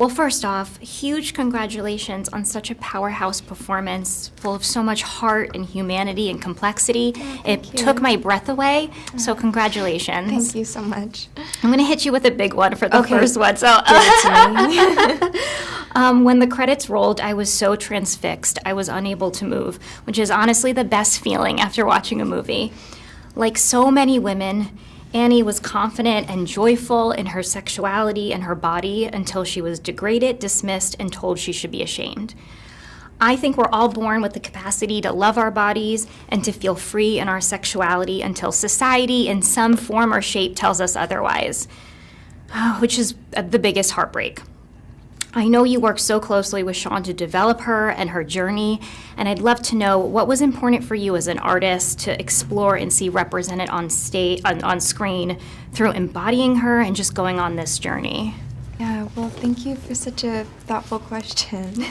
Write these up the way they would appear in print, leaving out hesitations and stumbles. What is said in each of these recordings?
Well, first off, huge congratulations on such a powerhouse performance full of so much heart and humanity and complexity. It took my breath away, so congratulations. Thank you so much. I'm going to hit you with a big one for the first one. So, when the credits rolled, I was so transfixed, I was unable to move, which is honestly the best feeling after watching a movie. Like so many women, Annie was confident and joyful in her sexuality and her body until she was degraded, dismissed, and told she should be ashamed. I think we're all born with the capacity to love our bodies and to feel free in our sexuality until society in some form or shape tells us otherwise, which is the biggest heartbreak. I know you worked so closely with Sean to develop her and her journey, and I'd love to know what was important for you as an artist to explore and see represented on screen through embodying her and just going on this journey. Yeah, well, thank you for such a thoughtful question.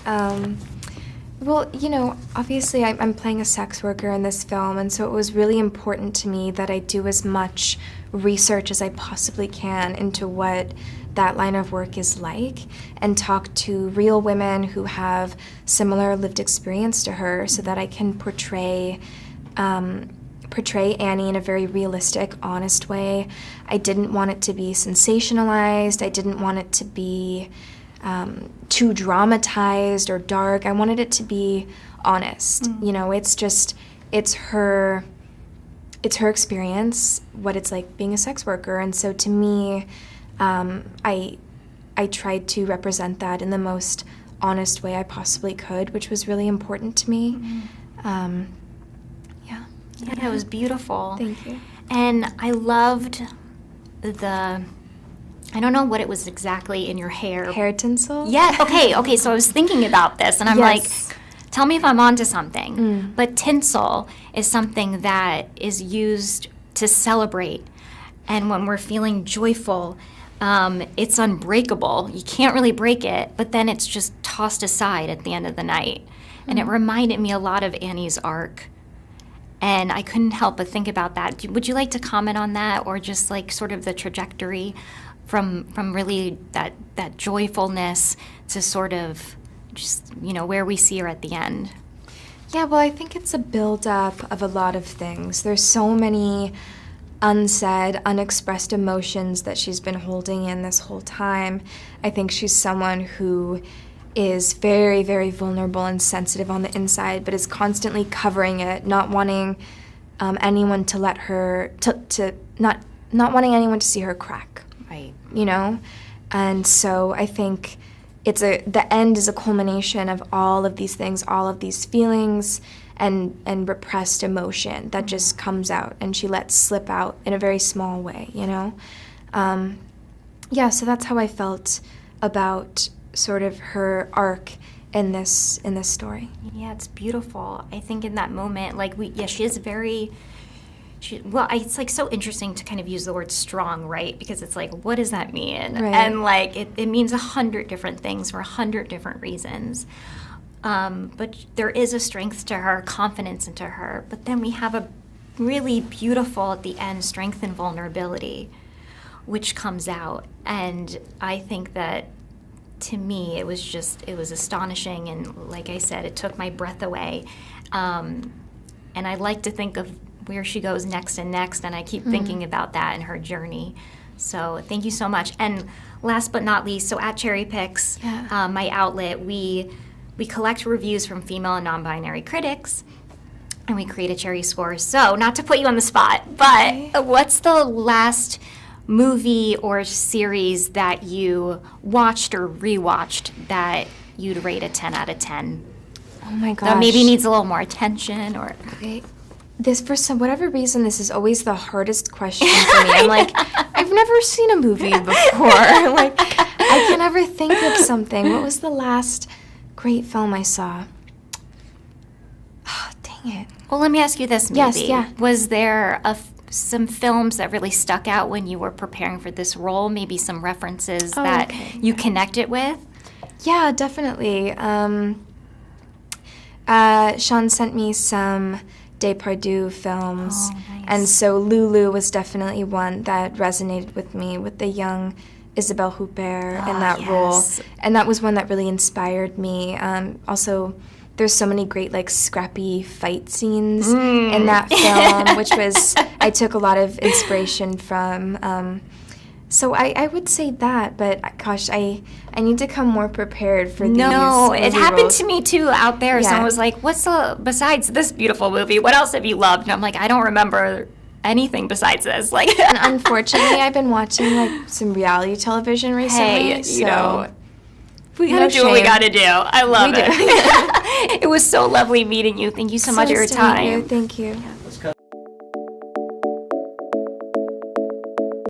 Well, you know, obviously I'm playing a sex worker in this film, and so it was really important to me that I do as much research as I possibly can into what that line of work is like and talk to real women who have similar lived experience to her so that I can portray Annie in a very realistic, honest way. I didn't want it to be sensationalized. I didn't want it to be too dramatized or dark. I wanted it to be honest. You know, it's her experience, what it's like being a sex worker. And so to me, I tried to represent that in the most honest way I possibly could, which was really important to me. Yeah, it was beautiful. Thank you. And I loved I don't know what it was exactly in your hair. Hair tinsel? Yeah, okay, so I was thinking about this, and I'm like, tell me if I'm onto something. But tinsel is something that is used to celebrate, and when we're feeling joyful, it's unbreakable. You can't really break it, but then it's just tossed aside at the end of the night. And it reminded me a lot of Annie's arc. And I couldn't help but think about that. Would you like to comment on that, or just like sort of the trajectory from really that joyfulness to sort of just, you know, where we see her at the end? Yeah, well, I think it's a build-up of a lot of things. There's so many unsaid, unexpressed emotions that she's been holding in this whole time. I think she's someone who is very, very vulnerable and sensitive on the inside, but is constantly covering it, not wanting anyone to let her, not wanting anyone to see her crack. Right. You know? And so I think the end is a culmination of all of these things, all of these feelings, and repressed emotion that just comes out and she lets slip out in a very small way, you know? So that's how I felt about sort of her arc in this story. Yeah, it's beautiful. I think in that moment, like she is very, it's like so interesting to kind of use the word strong, right? Because it's like, what does that mean? Right. And like it means 100 different things for 100 different reasons. But there is a strength to her, confidence into her. But then we have a really beautiful, at the end, strength and vulnerability, which comes out. And I think that, to me, it was astonishing. And like I said, it took my breath away. And I like to think of where she goes next, and I keep thinking about that in her journey. So thank you so much. And last but not least, so at CherryPicks, my outlet, we collect reviews from female and non-binary critics, and we create a Cherry score. So, not to put you on the spot, but what's the last movie or series that you watched or rewatched that you'd rate a 10 out of 10? Oh my gosh. That maybe needs a little more attention, or... Okay. This, for whatever reason, this is always the hardest question for me. I'm like, I've never seen a movie before. Like, I can never think of something. What was the last great film I saw? Oh, dang it. Well, let me ask you this, maybe. Yes, yeah. Was there some films that really stuck out when you were preparing for this role? Maybe some references that you connected with? Yeah, definitely. Sean sent me some Depardieu films, nice. And so Lulu was definitely one that resonated with me, with the young Isabelle Huppert in that role. And that was one that really inspired me. Also, there's so many great, like, scrappy fight scenes in that film, which was, I took a lot of inspiration from. So I would say that, but gosh, I need to come more prepared for these it happened roles. to me too out there. Yeah. Someone was like, besides this beautiful movie, what else have you loved? And I'm like, I don't remember anything besides this. Like, And unfortunately, I've been watching, like, some reality television recently. hey, so you know, we no gotta do what we shame. gotta do. I love We do. it. It was so lovely meeting you. Thank you so much for your nice to meet time. you. Thank you.